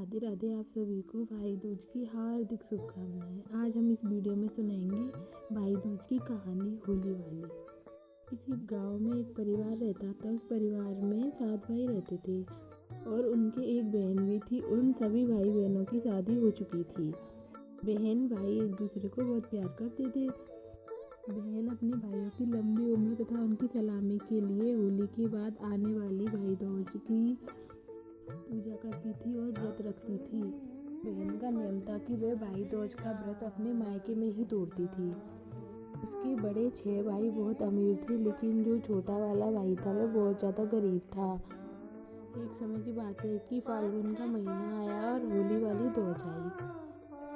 राधे राधे। आप सभी को भाई दूज की हार्दिक शुभकामनाएं। आज हम इस वीडियो में सुनाएंगे भाई दूज की कहानी होली वाली। किसी गांव में एक परिवार रहता था। उस परिवार में 7 भाई रहते थे और उनके एक बहन भी थी। उन सभी भाई बहनों की शादी हो चुकी थी। बहन भाई एक दूसरे को बहुत प्यार करते थे। बहन अपने भाइयों की लंबी उम्र तथा उनकी सलामी के लिए होली के बाद आने वाली भाई दूज की पूजा करती थी और व्रत रखती थी। बहन का नियम था कि वह भाई दूज का व्रत अपने मायके में ही तोड़ती थी। उसके बड़े 6 भाई बहुत अमीर थे, लेकिन जो छोटा वाला भाई था वह बहुत ज़्यादा गरीब था। एक समय की बात है कि फाल्गुन का महीना आया और होली वाली दूज आई।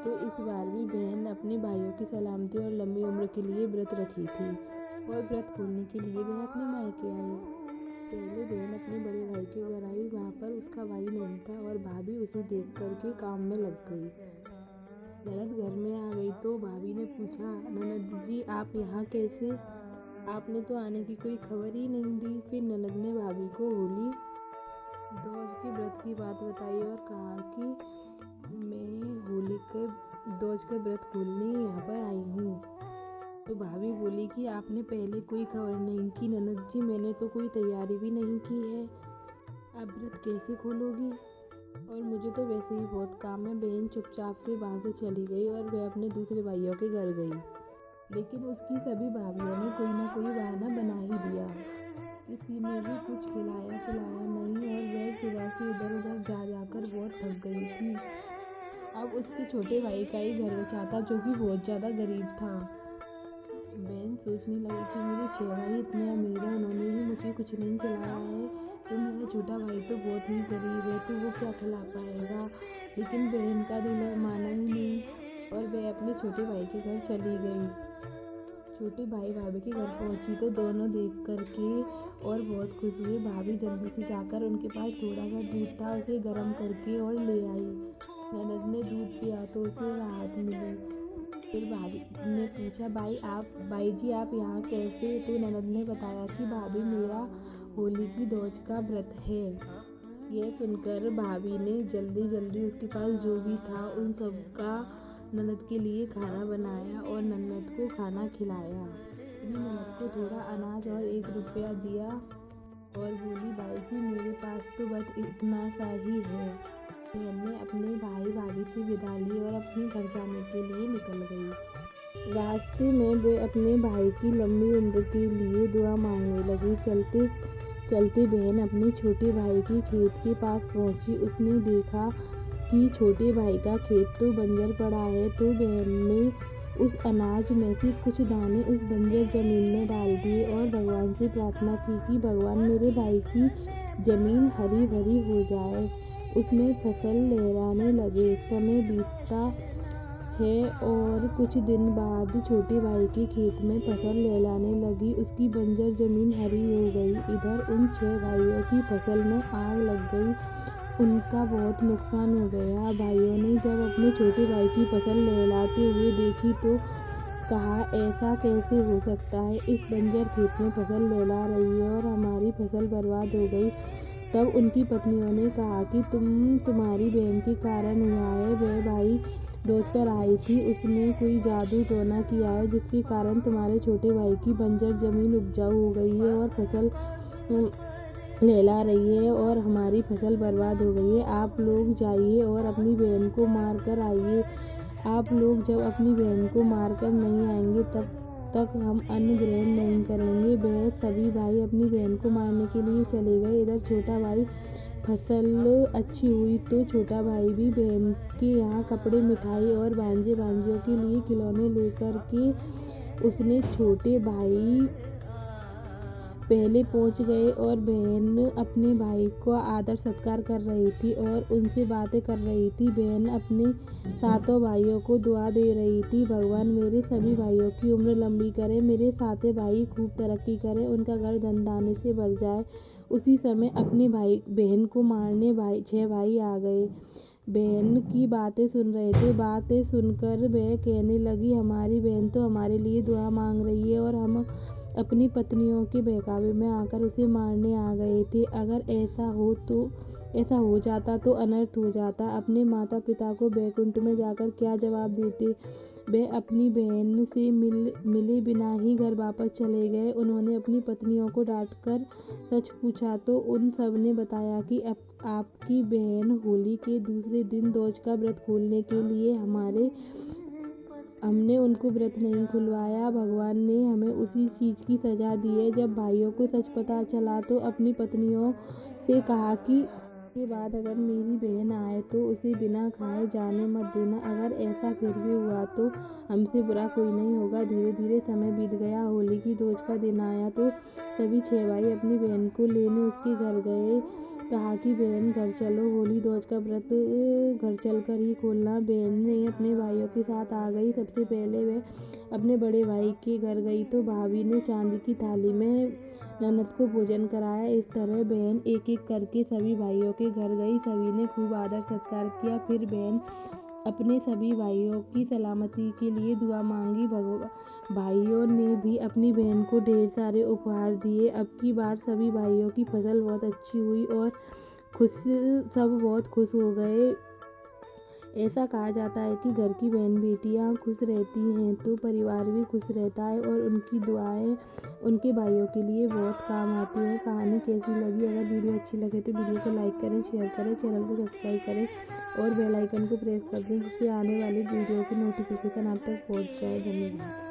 तो इस बार भी बहन अपने भाइयों की सलामती और लंबी उम्र के लिए व्रत रखी थी और व्रत खोलने के लिए वह अपने मायके आई। पहले बहन अपने बड़े भाई के घर आई। वहाँ पर उसका भाई नहीं था और भाभी उसे देख करके काम में लग गई। ननद घर में आ गई तो भाभी ने पूछा, ननद जी आप यहाँ कैसे? आपने तो आने की कोई खबर ही नहीं दी। फिर ननद ने भाभी को होली दूज के व्रत की बात बताई और कहा कि मैं होली के दूज के व्रत खोलने यहाँ पर आई हूँ। तो भाभी बोली कि आपने पहले कोई खबर नहीं की। ननद जी मैंने तो कोई तैयारी भी नहीं की है, आप व्रत कैसे खोलोगी? और मुझे तो वैसे ही बहुत काम है। बहन चुपचाप से वहाँ से चली गई और वह अपने दूसरे भाइयों के घर गई। लेकिन उसकी सभी भाभियों ने कोई ना कोई बहाना बना ही दिया। किसी ने भी कुछ खिलाया पिलाया नहीं और वह सुबह से इधर उधर जा जाकर बहुत थक गई थी। अब उसके छोटे भाई का ही घर बचा था, जो कि बहुत ज़्यादा गरीब था। बहन सोचने लगी कि मेरे 6 भाई इतने अमीर हैं, उन्होंने ही मुझे कुछ नहीं खिलाया है, तो मेरा छोटा भाई तो बहुत ही गरीब है, तो वो क्या खिला पाएगा। लेकिन बहन का दिल माना ही नहीं और वह अपने छोटे भाई के घर चली गई। छोटे भाई भाभी के घर पहुंची तो दोनों देख करके और बहुत खुश हुए। भाभी जल्दी से जाकर उनके पास थोड़ा सा दूध था, उसे गर्म करके और ले आई। ननद ने दूध पिया तो उसे राहत मिली। फिर भाभी ने पूछा, भाई जी आप यहाँ कैसे? तो ननद ने बताया कि भाभी मेरा होली की दूज का व्रत है। यह सुनकर भाभी ने जल्दी जल्दी उसके पास जो भी था उन सब का ननद के लिए खाना बनाया और ननद को खाना खिलाया। अपनी ननद को थोड़ा अनाज और 1 रुपया दिया और बोली, भाई जी मेरे पास तो बस इतना सा ही है। बहन ने अपने भाई भाभी से विदा ली और अपने घर जाने के लिए निकल गई। रास्ते में वे अपने भाई की लंबी उम्र के लिए दुआ मांगने लगी। चलते चलते बहन अपने छोटे भाई के खेत के पास पहुंची। उसने देखा कि छोटे भाई का खेत तो बंजर पड़ा है, तो बहन ने उस अनाज में से कुछ दाने उस बंजर जमीन में डाल दिए और भगवान से प्रार्थना की कि भगवान मेरे भाई की जमीन हरी भरी हो जाए, उसमें फसल लहराने लगे। समय बीतता है और कुछ दिन बाद छोटे भाई के खेत में फसल लहराने लगी। उसकी बंजर जमीन हरी हो गई। इधर उन 6 भाइयों की फसल में आग लग गई। उनका बहुत नुकसान हो गया। भाइयों ने जब अपने छोटे भाई की फसल लहराते हुए देखी तो कहा, ऐसा कैसे हो सकता है? इस बंजर खेत में फसल लहरा रही है और हमारी फसल बर्बाद हो गई। तब उनकी पत्नियों ने कहा कि तुम्हारी बहन के कारण हुआ है। वह भाई दूज पर आई थी, उसने कोई जादू टोना किया है जिसके कारण तुम्हारे छोटे भाई की बंजर जमीन उपजाऊ हो गई है और फसल लहरा रही है और हमारी फसल बर्बाद हो गई है। आप लोग जाइए और अपनी बहन को मार कर आइए। आप लोग जब अपनी बहन को मार कर नहीं आएंगे तब तक हम अन्न ग्रहण नहीं करेंगे। वह सभी भाई अपनी बहन को मारने के लिए चले गए। इधर छोटा भाई फसल अच्छी हुई तो छोटा भाई भी बहन के यहाँ कपड़े, मिठाई और भांजे भांजियों के लिए खिलौने लेकर के उसने छोटे भाई पहले पहुंच गए और बहन अपने भाई को आदर सत्कार कर रही थी और उनसे बातें कर रही थी। बहन अपने 7 भाइयों को दुआ दे रही थी, भगवान मेरे सभी भाइयों की उम्र लंबी करे, मेरे 7 भाई खूब तरक्की करें, उनका घर धन दाने से भर जाए। उसी समय अपने बहन को मारने 6 भाई आ गए। बहन की बातें सुन रहे थे। बातें सुनकर वह कहने लगी, हमारी बहन तो हमारे लिए दुआ मांग रही है और हम अपनी पत्नियों के बहकावे में आकर उसे मारने आ गए थे। अगर ऐसा हो तो ऐसा हो जाता तो अनर्थ हो जाता। अपने माता पिता को बैकुंठ में जाकर क्या जवाब देते। वे अपनी बहन से मिले बिना ही घर वापस चले गए। उन्होंने अपनी पत्नियों को डांटकर सच पूछा तो उन सब ने बताया कि आपकी बहन होली के दूसरे दिन दोज का व्रत खोलने के लिए हमने उनको व्रत नहीं खुलवाया। भगवान ने हमें उसी चीज की सजा दी है। जब भाइयों को सच पता चला तो अपनी पत्नियों से कहा कि के बाद अगर मेरी बहन आए तो उसे बिना खाए जाने मत देना। अगर ऐसा फिर भी हुआ तो हमसे बुरा कोई नहीं होगा। धीरे धीरे समय बीत गया। होली की दोज का दिन आया तो सभी 6 भाई अपनी बहन को लेने उसके घर गए। कहा कि बहन घर चलो, होली दोज का व्रत घर चलकर ही खोलना। बहन ने अपने भाइयों के साथ आ गई। सबसे पहले वह अपने बड़े भाई के घर गई तो भाभी ने चांदी की थाली में ननद को भोजन कराया। इस तरह बहन एक एक करके सभी भाइयों के घर गई। सभी ने खूब आदर सत्कार किया। फिर बहन अपने सभी भाइयों की सलामती के लिए दुआ मांगी। भाइयों ने भी अपनी बहन को ढेर सारे उपहार दिए। अब की बार सभी भाइयों की फसल बहुत अच्छी हुई और सब बहुत खुश हो गए। ऐसा कहा जाता है कि घर की बहन बेटियां खुश रहती हैं तो परिवार भी खुश रहता है और उनकी दुआएं उनके भाइयों के लिए बहुत काम आती हैं। कहानी कैसी लगी? अगर वीडियो अच्छी लगे तो वीडियो को लाइक करें, शेयर करें, चैनल को सब्सक्राइब करें और बेल आइकन को प्रेस कर दें जिससे आने वाली वीडियो की नोटिफिकेशन आप तक पहुंच जाए। धन्यवाद।